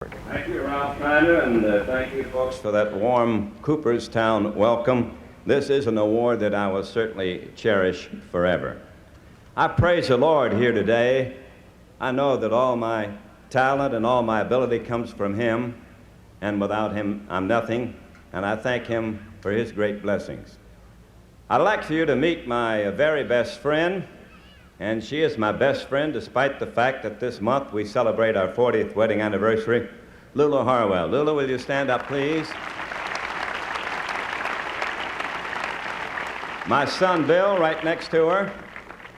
Thank you, Ralph Tyner, and thank you, folks, for that warm Cooperstown welcome. This is an award that I will certainly cherish forever. I praise the Lord here today. I know that all my talent and all my ability comes from Him, and without Him, I'm nothing, and I thank Him for His great blessings. I'd like for you to meet my very best friend, and she is my best friend despite the fact that this month we celebrate our 40th wedding anniversary, Lulu Harwell. Lulu, will you stand up, please? My son Bill, right next to her,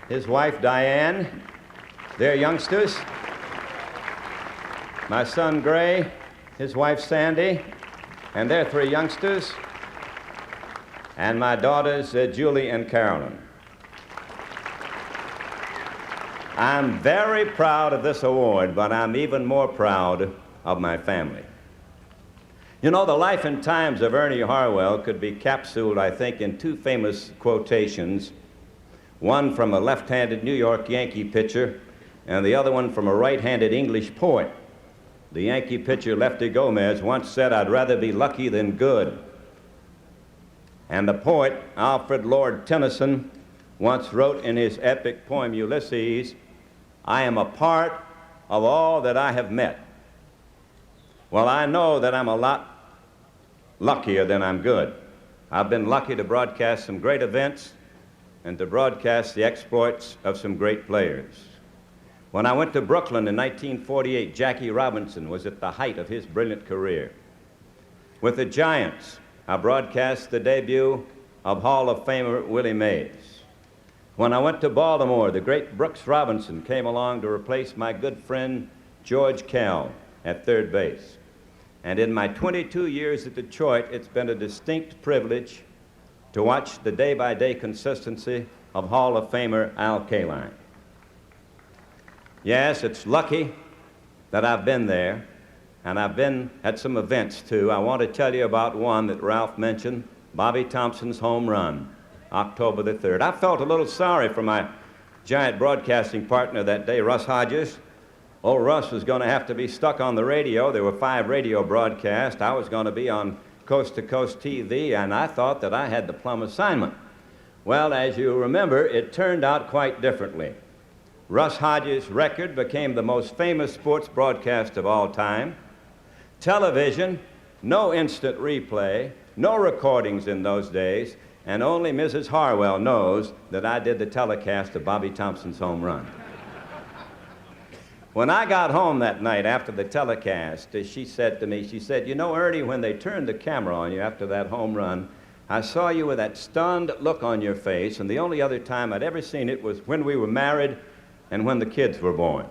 his wife Diane, they're youngsters. My son Gray, his wife Sandy, and their three youngsters. And my daughters Julie and Carolyn. I'm very proud of this award, but I'm even more proud of my family. You know, the life and times of Ernie Harwell could be capsuled, I think, in two famous quotations, one from a left-handed New York Yankee pitcher and the other one from a right-handed English poet. The Yankee pitcher Lefty Gomez once said, "I'd rather be lucky than good." And the poet Alfred Lord Tennyson once wrote in his epic poem Ulysses, "I am a part of all that I have met." Well, I know that I'm a lot luckier than I'm good. I've been lucky to broadcast some great events and to broadcast the exploits of some great players. When I went to Brooklyn in 1948, Jackie Robinson was at the height of his brilliant career. With the Giants, I broadcast the debut of Hall of Famer Willie Mays. When I went to Baltimore, the great Brooks Robinson came along to replace my good friend George Kell at third base. And in my 22 years at Detroit, it's been a distinct privilege to watch the day-by-day consistency of Hall of Famer Al Kaline. Yes, it's lucky that I've been there, and I've been at some events, too. I want to tell you about one that Ralph mentioned, Bobby Thomson's home run, October the 3rd. I felt a little sorry for my giant broadcasting partner that day, Russ Hodges. Old Russ was going to have to be stuck on the radio. There were 5 radio broadcasts. I was going to be on coast-to-coast TV, and I thought that I had the plum assignment. Well, as you remember, it turned out quite differently. Russ Hodges' record became the most famous sports broadcast of all time. Television, no instant replay, no recordings in those days, and only Mrs. Harwell knows that I did the telecast of Bobby Thomson's home run. When I got home that night after the telecast, she said to me, she said, "You know, Ernie, when they turned the camera on you after that home run, I saw you with that stunned look on your face, and the only other time I'd ever seen it was when we were married and when the kids were born."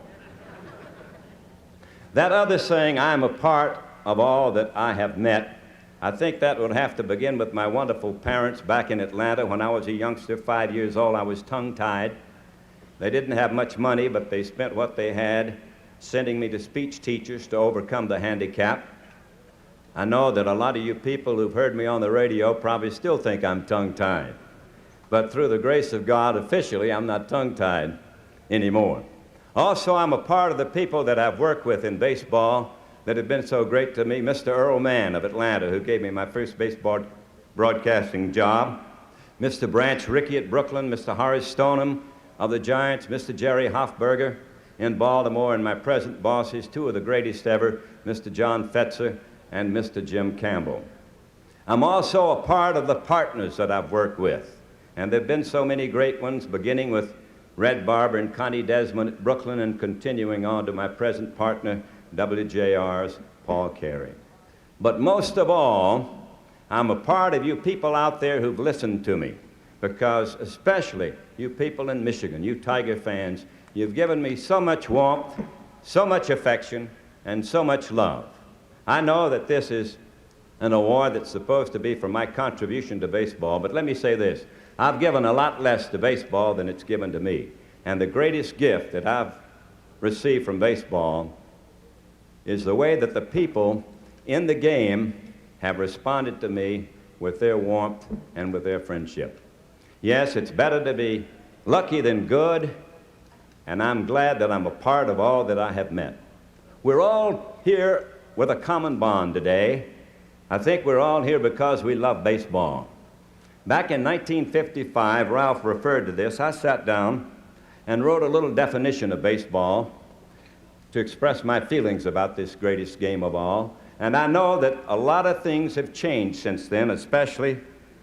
That other saying, "I'm a part of all that I have met," I think that would have to begin with my wonderful parents back in Atlanta. When I was a youngster, 5 years old, I was tongue-tied. They didn't have much money, but they spent what they had sending me to speech teachers to overcome the handicap. I know that a lot of you people who've heard me on the radio probably still think I'm tongue-tied. But through the grace of God, officially, I'm not tongue-tied anymore. Also, I'm a part of the people that I've worked with in baseball that have been so great to me. Mr. Earl Mann of Atlanta, who gave me my first baseball broadcasting job. Mr. Branch Rickey at Brooklyn, Mr. Horace Stoneham of the Giants, Mr. Jerry Hoffberger in Baltimore, and my present bosses, 2 of the greatest ever, Mr. John Fetzer and Mr. Jim Campbell. I'm also a part of the partners that I've worked with, and there have been so many great ones, beginning with Red Barber and Connie Desmond at Brooklyn and continuing on to my present partner, WJR's Paul Carey. But most of all, I'm a part of you people out there who've listened to me, because especially you people in Michigan, you Tiger fans, you've given me so much warmth, so much affection, and so much love. I know that this is an award that's supposed to be for my contribution to baseball, but let me say this. I've given a lot less to baseball than it's given to me. And the greatest gift that I've received from baseball is the way that the people in the game have responded to me with their warmth and with their friendship. Yes, it's better to be lucky than good, and I'm glad that I'm a part of all that I have met. We're all here with a common bond today. I think we're all here because we love baseball. Back in 1955, Ralph referred to this. I sat down and wrote a little definition of baseball to express my feelings about this greatest game of all. And I know that a lot of things have changed since then, especially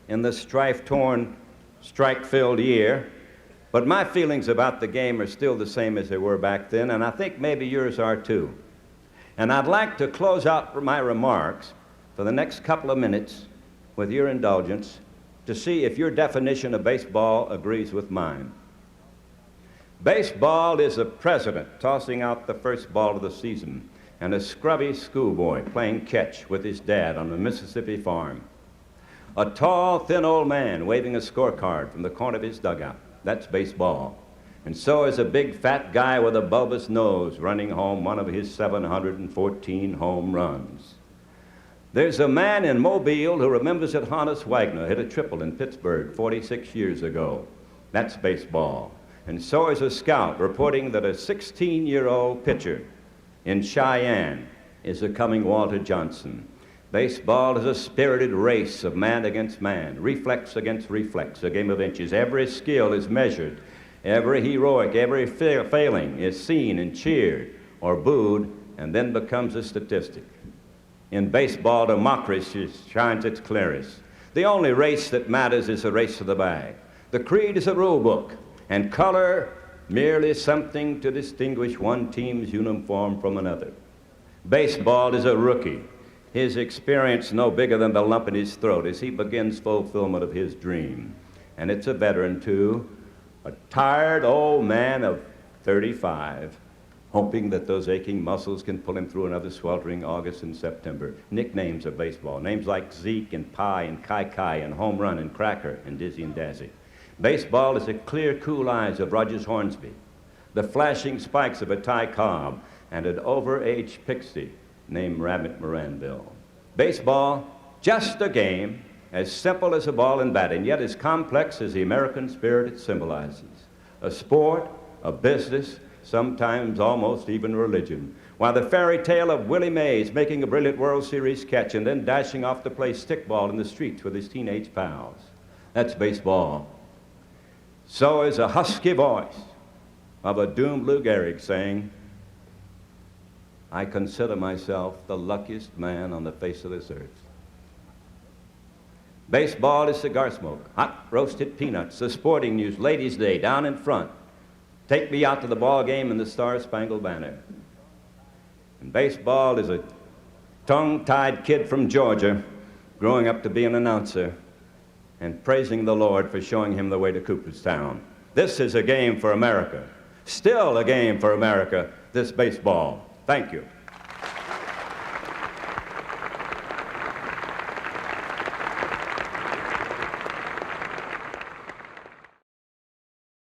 in this strife-torn, strike-filled year. But my feelings about the game are still the same as they were back then, and I think maybe yours are too. And I'd like to close out my remarks for the next couple of minutes with your indulgence to see if your definition of baseball agrees with mine. Baseball is a president tossing out the first ball of the season and a scrubby schoolboy playing catch with his dad on a Mississippi farm. A tall, thin old man waving a scorecard from the corner of his dugout. That's baseball. And so is a big fat guy with a bulbous nose running home one of his 714 home runs. There's a man in Mobile who remembers that Honus Wagner hit a triple in Pittsburgh 46 years ago. That's baseball. And so is a scout reporting that a 16-year-old pitcher in Cheyenne is a coming Walter Johnson. Baseball is a spirited race of man against man, reflex against reflex, a game of inches. Every skill is measured. Every heroic, every failing is seen and cheered or booed and then becomes a statistic. In baseball, democracy shines its clearest. The only race that matters is the race to the bag. The creed is a rule book, and color merely something to distinguish one team's uniform from another. Baseball is a rookie. His experience no bigger than the lump in his throat as he begins fulfillment of his dream. And it's a veteran, too, a tired old man of 35, hoping that those aching muscles can pull him through another sweltering August and September. Nicknames of baseball, names like Zeke and Pie and Kai and Home Run and Cracker and Dizzy and Dazzy. Baseball is the clear, cool eyes of Rogers Hornsby, the flashing spikes of a Ty Cobb, and an overaged pixie named Rabbit Moranville. Baseball, just a game, as simple as a ball and bat, and yet as complex as the American spirit it symbolizes. A sport, a business, sometimes almost even religion. While the fairy tale of Willie Mays making a brilliant World Series catch and then dashing off to play stickball in the streets with his teenage pals. That's baseball. So is a husky voice of a doomed Lou Gehrig saying, I consider myself the luckiest man on the face of this earth. Baseball is cigar smoke, hot roasted peanuts, the sporting news, ladies' day, down in front. Take me out to the ball game in the Star-Spangled Banner. And baseball is a tongue-tied kid from Georgia growing up to be an announcer and praising the Lord for showing him the way to Cooperstown. This is a game for America. Still a game for America, this baseball. Thank you.